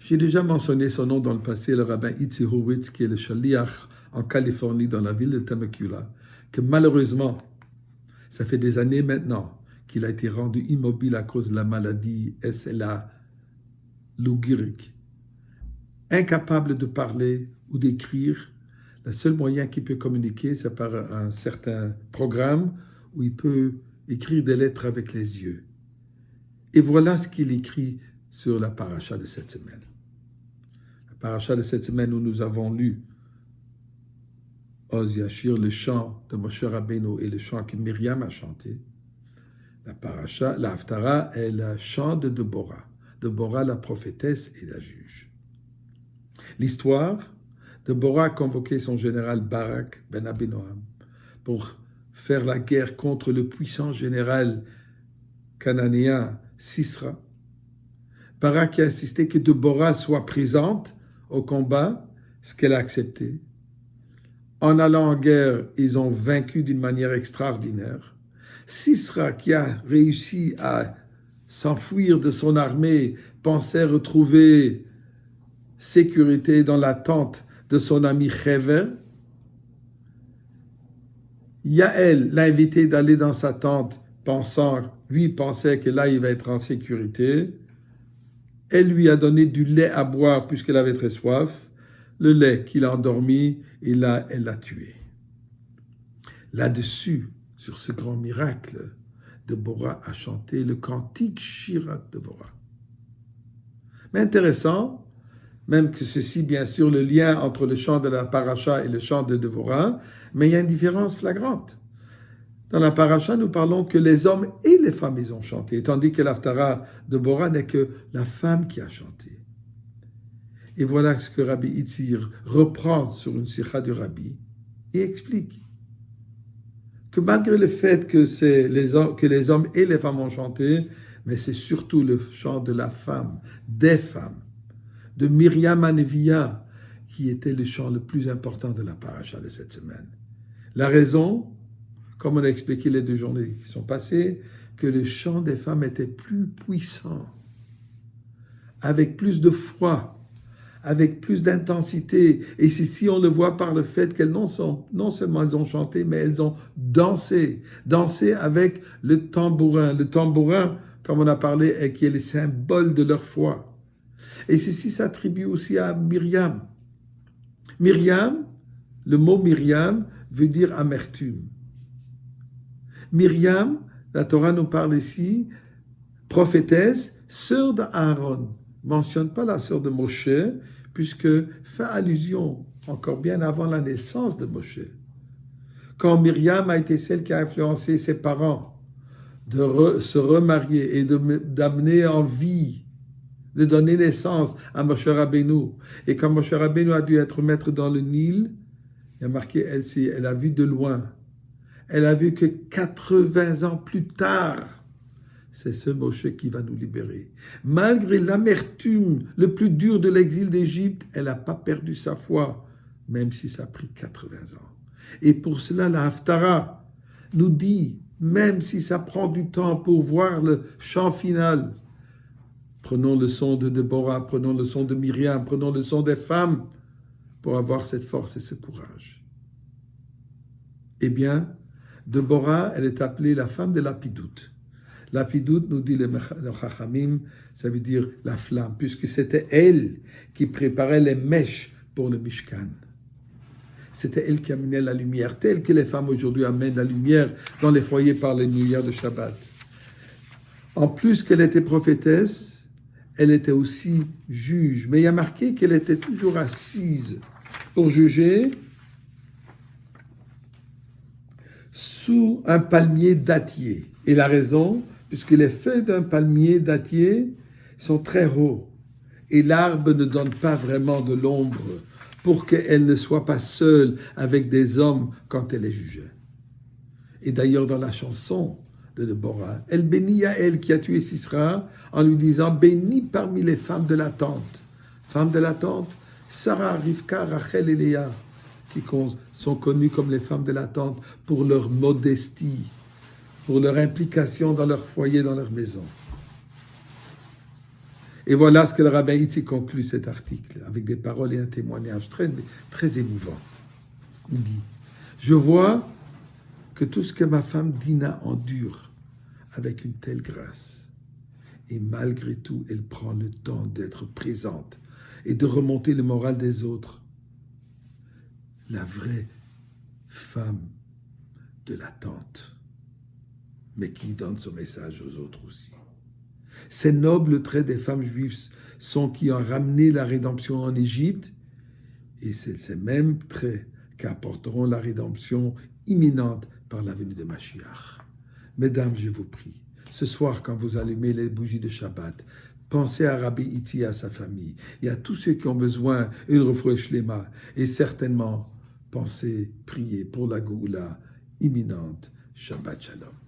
J'ai déjà mentionné son nom dans le passé, le rabbin Itzi Horowitz, qui est le shaliach en Californie, dans la ville de Temecula, que malheureusement, ça fait des années maintenant qu'il a été rendu immobile à cause de la maladie SLA Lou Gehrig. Incapable de parler ou d'écrire, le seul moyen qu'il peut communiquer, c'est par un certain programme où il peut écrire des lettres avec les yeux. Et voilà ce qu'il écrit sur la paracha de cette semaine. La paracha de cette semaine où nous avons lu Oz Yashir, le chant de Moshe Rabbeinu et le chant que Myriam a chanté. La paracha, la Haftara est le chant de Deborah. Deborah, la prophétesse et la juge. L'histoire, Deborah a convoqué son général Barak ben Abinoam pour faire la guerre contre le puissant général cananéen Sisra. Barak a insisté que Deborah soit présente au combat, ce qu'elle a accepté. En allant en guerre, ils ont vaincu d'une manière extraordinaire. Sisra, qui a réussi à s'enfuir de son armée, pensait retrouver sécurité dans la tente de son ami Chever. Yaël l'a invité d'aller dans sa tente, pensait que là, il va être en sécurité. Elle lui a donné du lait à boire puisqu'elle avait très soif. Le lait qu'il a endormi, et là, elle l'a tué. Là-dessus, sur ce grand miracle, Deborah a chanté le cantique Shirat Deborah. Mais intéressant, même que ceci, bien sûr, le lien entre le chant de la paracha et le chant de Deborah, mais il y a une différence flagrante. Dans la paracha, nous parlons que les hommes et les femmes, ils ont chanté, tandis que l'Haftara de Deborah n'est que la femme qui a chanté. Et voilà ce que Rabbi Itzir reprend sur une sikha du Rabbi et explique que malgré le fait que les hommes et les femmes ont chanté, mais c'est surtout le chant de la femme, des femmes, de Myriam Anevia, qui était le chant le plus important de la paracha de cette semaine. La raison, comme on a expliqué les 2 journées qui sont passées, que le chant des femmes était plus puissant, avec plus de foi, avec plus d'intensité. Et ceci, on le voit par le fait qu'elles non seulement elles ont chanté, mais elles ont dansé avec le tambourin. Le tambourin, comme on a parlé, est qui est le symbole de leur foi. Et ceci s'attribue aussi à Myriam. Myriam, le mot Myriam veut dire amertume. Myriam, la Torah nous parle ici, prophétesse, sœur d'Aaron. Ne mentionne pas la sœur de Moshe, puisque fait allusion encore bien avant la naissance de Moshe. Quand Myriam a été celle qui a influencé ses parents de se remarier et d'amener en vie, de donner naissance à Moshe Rabbeinu. Et quand Moshe Rabbeinu a dû être maître dans le Nil, il y a marqué elle a vu de loin. Elle a vu que 80 ans plus tard, c'est ce Moshe qui va nous libérer. Malgré l'amertume le plus dur de l'exil d'Égypte, elle n'a pas perdu sa foi, même si ça a pris 80 ans. Et pour cela, la Haftara nous dit, même si ça prend du temps pour voir le chant final, prenons le son de Deborah, prenons le son de Myriam, prenons le son des femmes pour avoir cette force et ce courage. Eh bien, Deborah, elle est appelée la femme de Lapidoute. Lapidoute, nous dit le Chachamim, ça veut dire la flamme, puisque c'était elle qui préparait les mèches pour le Mishkan. C'était elle qui amenait la lumière, telle que les femmes aujourd'hui amènent la lumière dans les foyers par les lumières de Shabbat. En plus qu'elle était prophétesse, elle était aussi juge. Mais il y a marqué qu'elle était toujours assise pour juger sous un palmier dattier. Et la raison, puisque les feuilles d'un palmier dattier sont très hauts et l'arbre ne donne pas vraiment de l'ombre pour qu'elle ne soit pas seule avec des hommes quand elle est jugée. Et d'ailleurs, dans la chanson de Deborah, elle bénit Yaël qui a tué Sisra en lui disant « Bénis parmi les femmes de la tente ». Femmes de la tente, Sarah, Rivka, Rachel et Léa, qui sont connues comme les femmes de la tente pour leur modestie, pour leur implication dans leur foyer, dans leur maison. Et voilà ce que le rabbin Itzik conclut cet article, avec des paroles et un témoignage très, très émouvant. Il dit, je vois que tout ce que ma femme Dina endure avec une telle grâce, et malgré tout, elle prend le temps d'être présente et de remonter le moral des autres. La vraie femme de l'attente, mais qui donne son message aux autres aussi. Ces nobles traits des femmes juives sont qui ont ramené la rédemption en Égypte, et c'est ces mêmes traits qui apporteront la rédemption imminente par la venue de Mashiach. Mesdames, je vous prie, ce soir, quand vous allumez les bougies de Shabbat, pensez à Rabbi Itzi et à sa famille, et à tous ceux qui ont besoin d'une refoua shlema, et certainement, pensez, priez pour la Goula imminente. Shabbat Shalom.